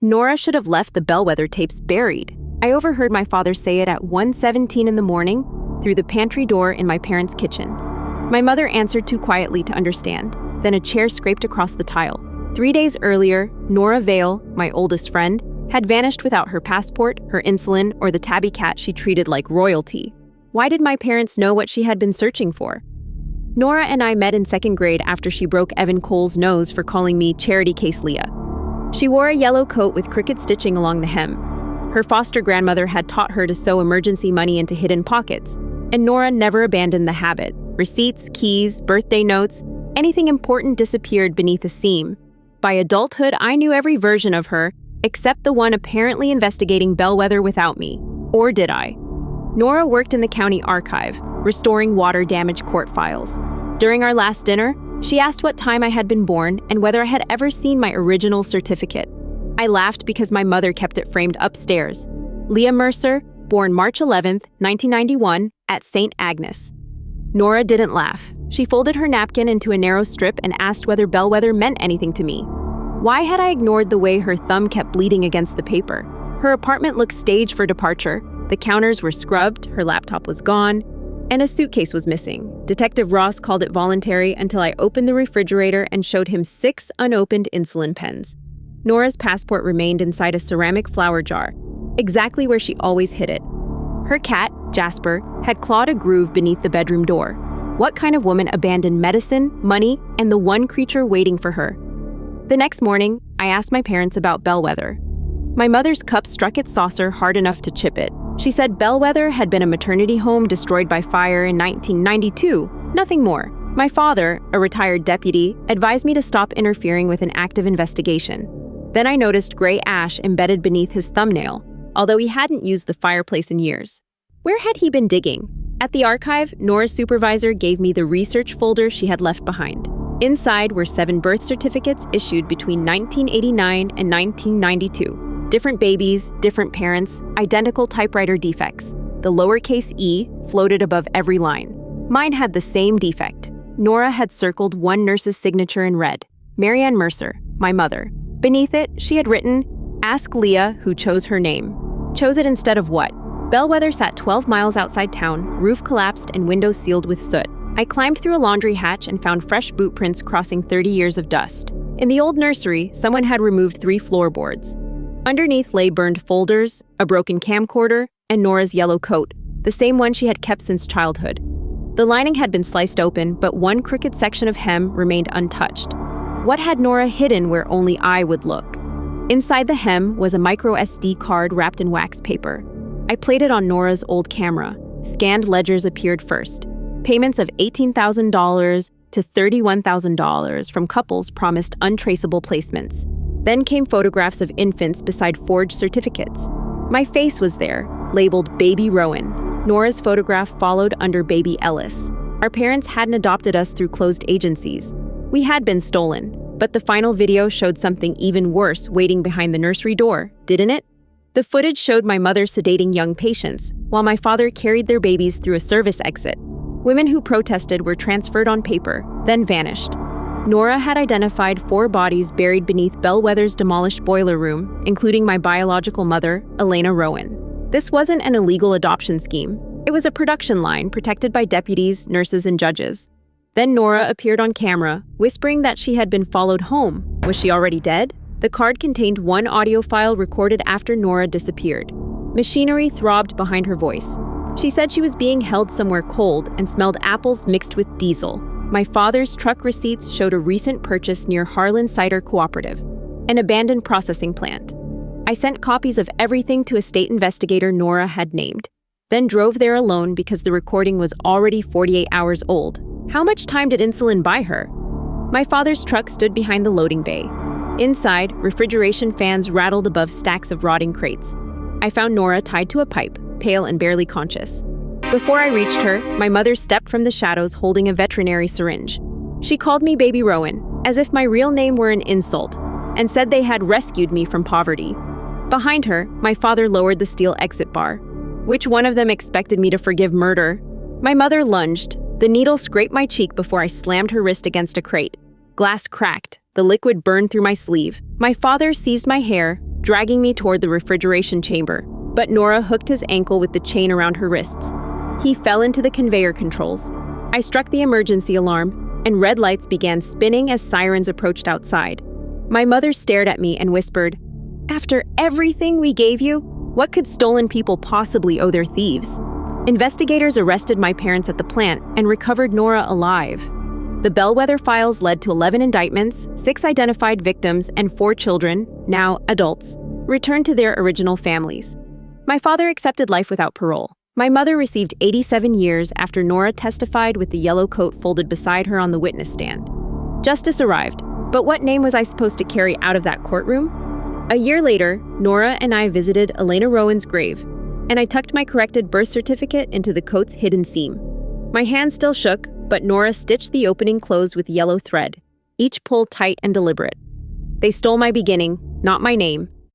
Nora should have left the bellwether tapes buried. I overheard my father say it at 1:17 in the morning through the pantry door in my parents' kitchen. My mother answered too quietly to understand. Then a chair scraped across the tile. 3 days earlier, Nora Vale, my oldest friend, had vanished without her passport, her insulin, or the tabby cat she treated like royalty. Why did my parents know what she had been searching for? Nora and I met in 2nd grade after she broke Evan Cole's nose for calling me Charity Case Leah. She wore a yellow coat with crooked stitching along the hem. Her foster grandmother had taught her to sew emergency money into hidden pockets, and Nora never abandoned the habit. Receipts, keys, birthday notes, anything important disappeared beneath a seam. By adulthood, I knew every version of her, except the one apparently investigating bellwether without me. Or did I? Nora worked in the county archive, restoring water-damaged court files. During our last dinner, she asked what time I had been born and whether I had ever seen my original certificate. I laughed because my mother kept it framed upstairs. Leah Mercer, born March 11, 1991, at St. Agnes. Nora didn't laugh. She folded her napkin into a narrow strip and asked whether bellwether meant anything to me. Why had I ignored the way her thumb kept bleeding against the paper? Her apartment looked staged for departure. The counters were scrubbed, her laptop was gone, and a suitcase was missing. Detective Ross called it voluntary until I opened the refrigerator and showed him 6 unopened insulin pens. Nora's passport remained inside a ceramic flower jar, exactly where she always hid it. Her cat, Jasper, had clawed a groove beneath the bedroom door. What kind of woman abandoned medicine, money, and the one creature waiting for her? The next morning, I asked my parents about bellwether. My mother's cup struck its saucer hard enough to chip it. She said bellwether had been a maternity home destroyed by fire in 1992, nothing more. My father, a retired deputy, advised me to stop interfering with an active investigation. Then I noticed gray ash embedded beneath his thumbnail, although he hadn't used the fireplace in years. Where had he been digging? At the archive, Nora's supervisor gave me the research folder she had left behind. Inside were 7 birth certificates issued between 1989 and 1992. Different babies, different parents, identical typewriter defects. The lowercase e floated above every line. Mine had the same defect. Nora had circled one nurse's signature in red, Marianne Mercer, my mother. Beneath it, she had written, "Ask Leah who chose her name." Chose it instead of what? Bellwether sat 12 miles outside town, roof collapsed and windows sealed with soot. I climbed through a laundry hatch and found fresh boot prints crossing 30 years of dust. In the old nursery, someone had removed 3 floorboards. Underneath lay burned folders, a broken camcorder, and Nora's yellow coat, the same one she had kept since childhood. The lining had been sliced open, but one crooked section of hem remained untouched. What had Nora hidden where only I would look? Inside the hem was a micro SD card wrapped in wax paper. I played it on Nora's old camera. Scanned ledgers appeared first. Payments of $18,000 to $31,000 from couples promised untraceable placements. Then came photographs of infants beside forged certificates. My face was there, labeled Baby Rowan. Nora's photograph followed under Baby Ellis. Our parents hadn't adopted us through closed agencies. We had been stolen, but the final video showed something even worse waiting behind the nursery door, didn't it? The footage showed my mother sedating young patients, while my father carried their babies through a service exit. Women who protested were transferred on paper, then vanished. Nora had identified 4 bodies buried beneath Bellwether's demolished boiler room, including my biological mother, Elena Rowan. This wasn't an illegal adoption scheme. It was a production line protected by deputies, nurses, and judges. Then Nora appeared on camera, whispering that she had been followed home. Was she already dead? The card contained one audio file recorded after Nora disappeared. Machinery throbbed behind her voice. She said she was being held somewhere cold and smelled apples mixed with diesel. My father's truck receipts showed a recent purchase near Harlan Cider Cooperative, an abandoned processing plant. I sent copies of everything to a state investigator Nora had named, then drove there alone because the recording was already 48 hours old. How much time did insulin buy her? My father's truck stood behind the loading bay. Inside, refrigeration fans rattled above stacks of rotting crates. I found Nora tied to a pipe, pale and barely conscious. Before I reached her, my mother stepped from the shadows holding a veterinary syringe. She called me Baby Rowan, as if my real name were an insult, and said they had rescued me from poverty. Behind her, my father lowered the steel exit bar. Which one of them expected me to forgive murder? My mother lunged. The needle scraped my cheek before I slammed her wrist against a crate. Glass cracked. The liquid burned through my sleeve. My father seized my hair, dragging me toward the refrigeration chamber, but Nora hooked his ankle with the chain around her wrists. He fell into the conveyor controls. I struck the emergency alarm, and red lights began spinning as sirens approached outside. My mother stared at me and whispered, "After everything we gave you, what could stolen people possibly owe their thieves?" Investigators arrested my parents at the plant and recovered Nora alive. The bellwether files led to 11 indictments, 6 identified victims, and 4 children, now adults, returned to their original families. My father accepted life without parole. My mother received 87 years after Nora testified with the yellow coat folded beside her on the witness stand. Justice arrived, but what name was I supposed to carry out of that courtroom? A year later, Nora and I visited Elena Rowan's grave, and I tucked my corrected birth certificate into the coat's hidden seam. My hand still shook, but Nora stitched the opening closed with yellow thread, each pull tight and deliberate. They stole my beginning, not my name,